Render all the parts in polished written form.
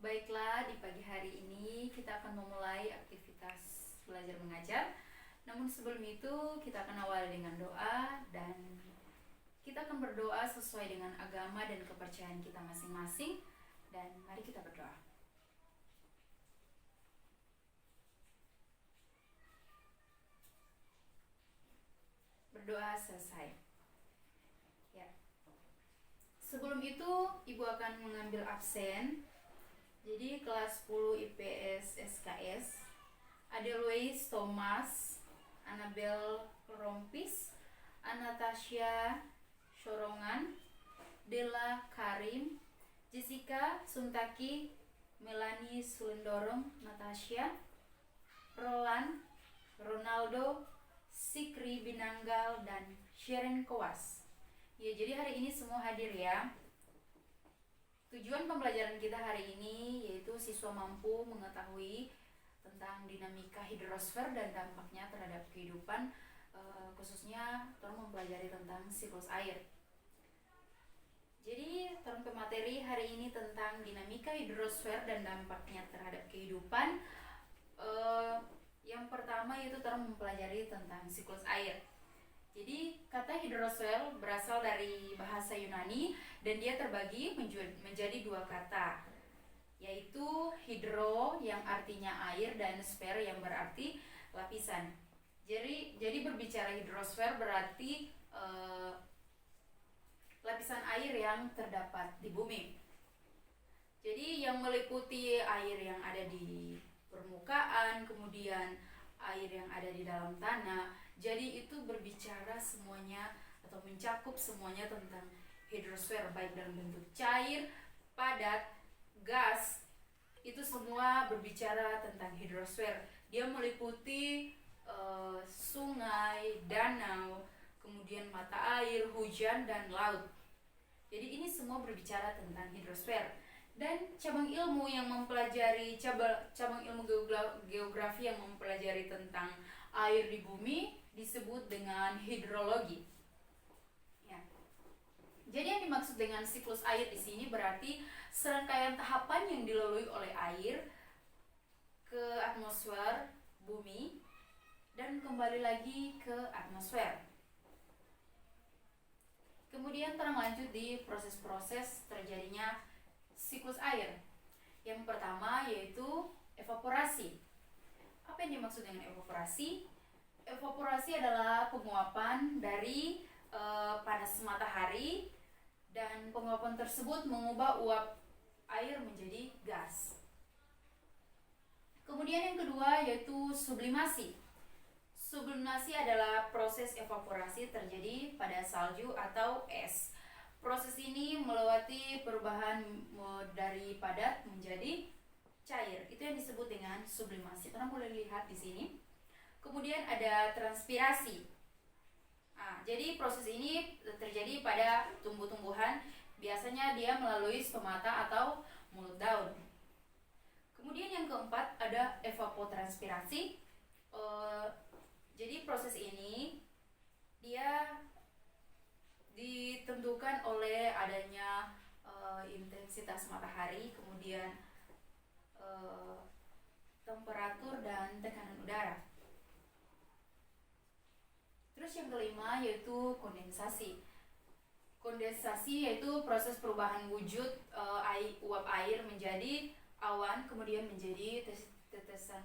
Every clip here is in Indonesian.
Baiklah, di pagi hari ini kita akan memulai aktivitas belajar mengajar. Namun sebelum itu kita akan awali dengan doa, dan kita akan berdoa sesuai dengan agama dan kepercayaan kita masing-masing. Dan mari kita berdoa. Berdoa selesai. Ya. Sebelum itu Ibu akan mengambil absen. Jadi kelas 10 IPS SKS, Adelois Thomas, Anabel Rompis, Anastasia Sorongan, Della Karim, Jessica Suntaki, Melanie Sulendorong, Natasha, Roland, Ronaldo, Sikri Binanggal, dan Sharon Kowas. Ya, jadi hari ini semua hadir ya. Tujuan pembelajaran kita hari ini yaitu siswa mampu mengetahui tentang dinamika hidrosfer dan dampaknya terhadap kehidupan, khususnya orang mempelajari tentang siklus air. Jadi turun ke materi hari ini tentang dinamika hidrosfer dan dampaknya terhadap kehidupan. Yang pertama yaitu orang mempelajari tentang siklus air. Jadi kata hidrosfer berasal dari bahasa Yunani dan dia terbagi menjadi dua kata, yaitu hidro yang artinya air dan sfer yang berarti lapisan. Jadi berbicara hidrosfer berarti lapisan air yang terdapat di bumi. Jadi yang meliputi air yang ada di permukaan, kemudian air yang ada di dalam tanah. Jadi itu berbicara semuanya atau mencakup semuanya tentang hidrosfer, baik dalam bentuk cair, padat, gas. Itu semua berbicara tentang hidrosfer. Dia meliputi sungai, danau, kemudian mata air, hujan, dan laut. Jadi ini semua berbicara tentang hidrosfer. Dan cabang ilmu yang mempelajari cabang ilmu geografi yang mempelajari tentang air di bumi disebut dengan hidrologi. Ya. Jadi yang dimaksud dengan siklus air di sini berarti serangkaian tahapan yang dilalui oleh air ke atmosfer bumi dan kembali lagi ke atmosfer. Kemudian terang lanjut di proses-proses terjadinya siklus air. Yang pertama yaitu evaporasi. Apa yang dimaksud dengan evaporasi? Evaporasi adalah penguapan dari panas matahari, dan penguapan tersebut mengubah uap air menjadi gas. Kemudian yang kedua yaitu sublimasi. Sublimasi adalah proses evaporasi terjadi pada salju atau es. Proses ini melewati perubahan dari padat menjadi cair. Itu yang disebut dengan sublimasi. Kita boleh lihat di sini. Kemudian ada transpirasi. Jadi proses ini terjadi pada tumbuh-tumbuhan. Biasanya dia melalui stomata atau mulut daun. Kemudian yang keempat ada evapotranspirasi. Jadi proses ini dia ditentukan oleh adanya intensitas matahari, kemudian temperatur dan tekanan udara. Terus yang kelima yaitu kondensasi. Kondensasi yaitu proses perubahan wujud uap air menjadi awan, kemudian menjadi tetesan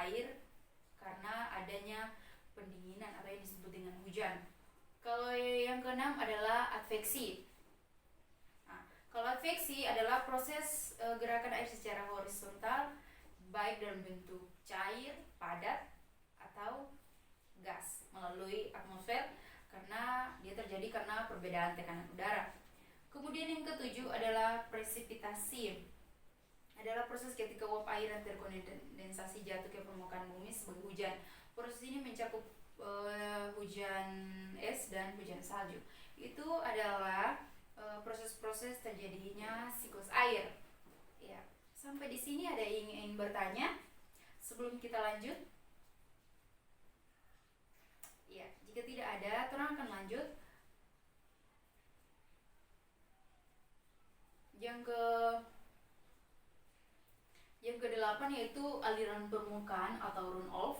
air karena adanya pendinginan atau yang disebut dengan hujan. Kalau yang keenam adalah adveksi. Kalau adveksi adalah proses gerakan air secara horizontal, baik dalam bentuk cair, padat, atau gas melalui atmosfer, karena dia terjadi karena perbedaan tekanan udara. Kemudian yang ketujuh adalah presipitasi. Adalah proses ketika uap air yang terkondensasi jatuh ke permukaan bumi sebagai hujan. Proses ini mencakup hujan es dan hujan salju. Itu adalah proses-proses terjadinya siklus air. Ya, sampai di sini ada yang ingin bertanya sebelum kita lanjut? Ya, jika tidak ada, kita akan lanjut. Yang kedelapan yaitu aliran permukaan atau runoff.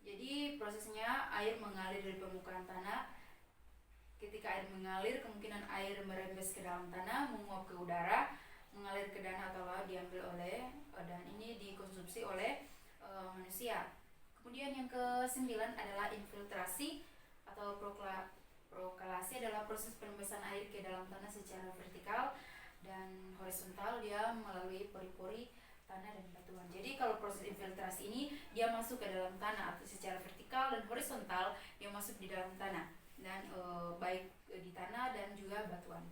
Jadi prosesnya air mengalir dari permukaan tanah. Ketika air mengalir, kemungkinan air merembes ke dalam tanah, menguap ke udara, mengalir ke danau atau laut, diambil oleh dan ini dikonsumsi oleh manusia. Kemudian yang ke-9 adalah infiltrasi atau prokalasi adalah proses penembasan air ke dalam tanah secara vertikal dan horizontal, dia melalui pori-pori tanah dan batuan. Jadi kalau proses infiltrasi ini dia masuk ke dalam tanah atau secara vertikal dan horizontal dia masuk di dalam tanah dan baik di tanah dan juga batuan.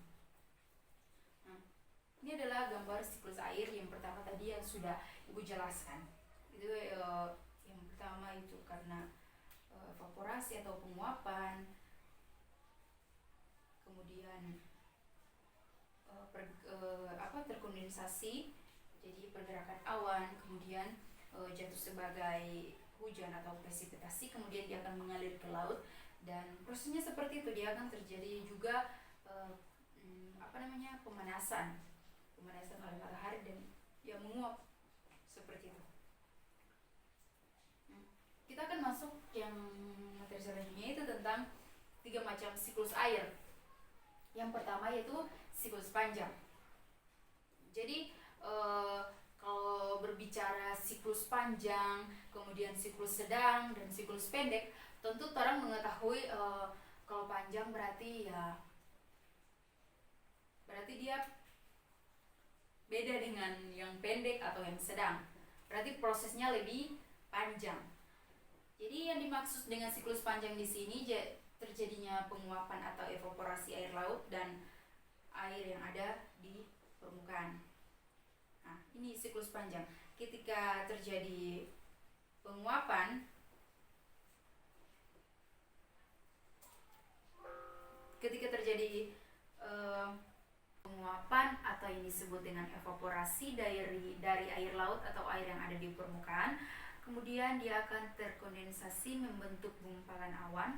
Nah, ini adalah gambar siklus air yang pertama tadi yang sudah Ibu jelaskan. Itu yang pertama itu karena evaporasi atau penguapan, kemudian terkondensasi, jadi pergerakan awan, kemudian jatuh sebagai hujan atau presipitasi, kemudian dia akan mengalir ke laut. Dan prosesnya seperti itu, dia akan terjadi juga pemanasan oleh matahari dan dia menguap seperti itu. Kita akan masuk yang materi selanjutnya, itu tentang 3 macam siklus air. Yang pertama yaitu siklus panjang. Jadi kalau berbicara siklus panjang, kemudian siklus sedang dan siklus pendek, tentu orang mengetahui kalau panjang berarti dia beda dengan yang pendek atau yang sedang. Berarti prosesnya lebih panjang. Jadi yang dimaksud dengan siklus panjang di sini terjadinya penguapan atau evaporasi air laut dan air yang ada di permukaan. Nah, ini siklus panjang. Ketika terjadi penguapan, penguapan atau yang disebut dengan evaporasi dari air laut atau air yang ada di permukaan, kemudian dia akan terkondensasi membentuk gumpalan awan,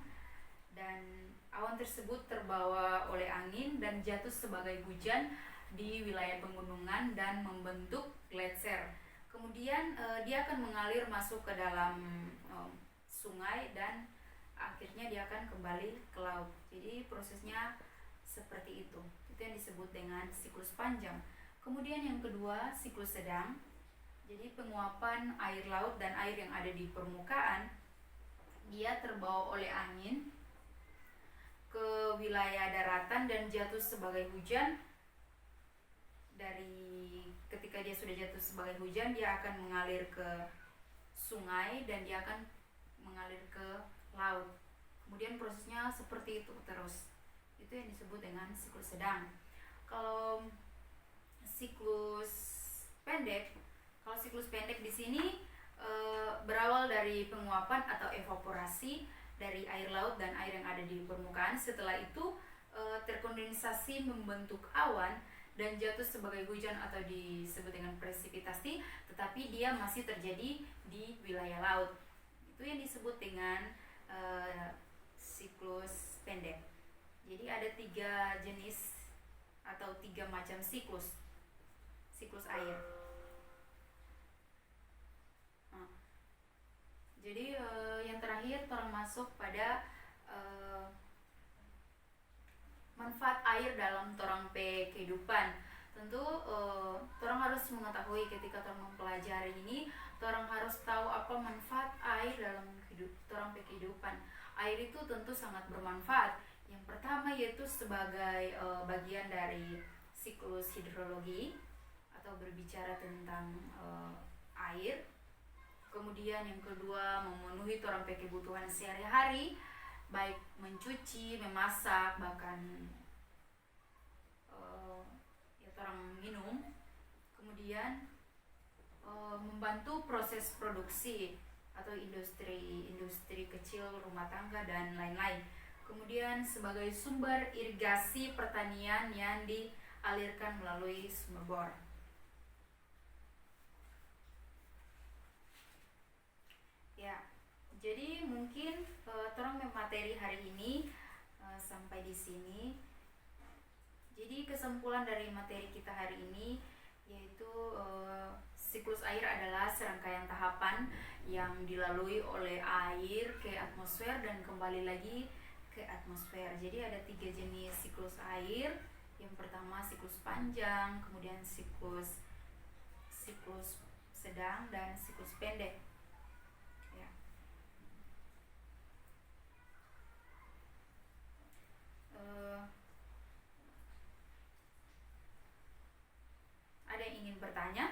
dan awan tersebut terbawa oleh angin dan jatuh sebagai hujan di wilayah pegunungan dan membentuk gletser. Kemudian dia akan mengalir masuk ke dalam sungai dan akhirnya dia akan kembali ke laut. Jadi prosesnya seperti itu. Itu yang disebut dengan siklus panjang. Kemudian yang kedua, siklus sedang. Jadi penguapan air laut dan air yang ada di permukaan, dia terbawa oleh angin ke wilayah daratan dan jatuh sebagai hujan. Ketika dia sudah jatuh sebagai hujan, dia akan mengalir ke sungai dan dia akan mengalir ke laut. Kemudian prosesnya seperti itu terus. Itu yang disebut dengan siklus sedang. Kalau siklus pendek di sini berawal dari penguapan atau evaporasi dari air laut dan air yang ada di permukaan. Setelah itu terkondensasi membentuk awan dan jatuh sebagai hujan atau disebut dengan presipitasi, tetapi dia masih terjadi di wilayah laut. Itu yang disebut dengan siklus pendek. Jadi ada 3 jenis atau 3 macam siklus air. Jadi yang terakhir orang masuk pada manfaat air dalam torang kehidupan. Tentu orang harus mengetahui ketika orang mempelajari ini, orang harus tahu apa manfaat air dalam torang kehidupan. Air itu tentu sangat bermanfaat. Yang pertama yaitu sebagai bagian dari siklus hidrologi atau berbicara tentang air. Kemudian yang kedua, memenuhi torang kebutuhan sehari-hari, baik mencuci, memasak, bahkan orang minum. Kemudian membantu proses produksi atau industri kecil, rumah tangga dan lain-lain. Kemudian sebagai sumber irigasi pertanian yang dialirkan melalui sumber bor. Ya, jadi mungkin terang materi hari ini sampai di sini. Jadi kesimpulan dari materi kita hari ini yaitu siklus air adalah serangkaian tahapan yang dilalui oleh air ke atmosfer dan kembali lagi ke atmosfer. Jadi ada 3 jenis siklus air. Yang pertama siklus panjang, kemudian siklus sedang, dan siklus pendek. Ya. Ada yang ingin bertanya?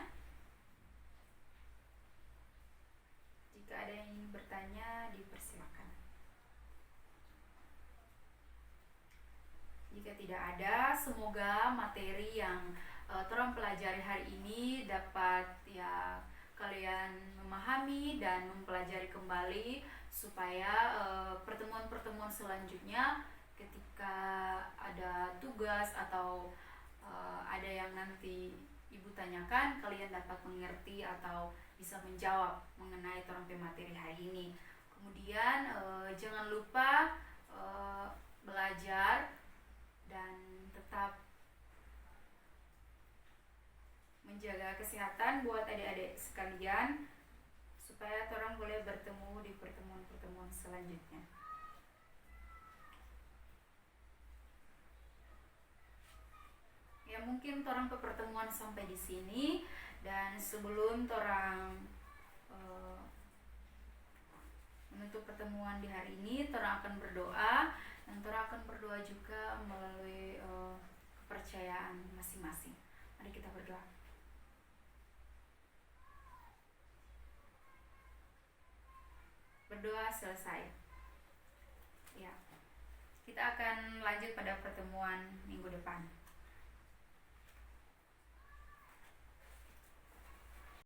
Jika ada yang ingin bertanya, dipersilakan. Jika tidak ada, semoga materi yang torang pelajari hari ini dapat ya kalian memahami dan mempelajari kembali supaya pertemuan-pertemuan selanjutnya ketika ada tugas atau ada yang nanti ibu tanyakan, kalian dapat mengerti atau bisa menjawab mengenai torang materi hari ini. Kemudian jangan lupa belajar dan tetap menjaga kesehatan buat adik-adik sekalian supaya orang boleh bertemu di pertemuan-pertemuan selanjutnya. Ya mungkin orang pertemuan sampai di sini, dan sebelum orang menutup pertemuan di hari ini, orang akan berdoa, dan orang akan berdoa juga melalui kepercayaan masing-masing. Mari kita berdoa. Berdoa selesai. Ya, kita akan lanjut pada pertemuan minggu depan.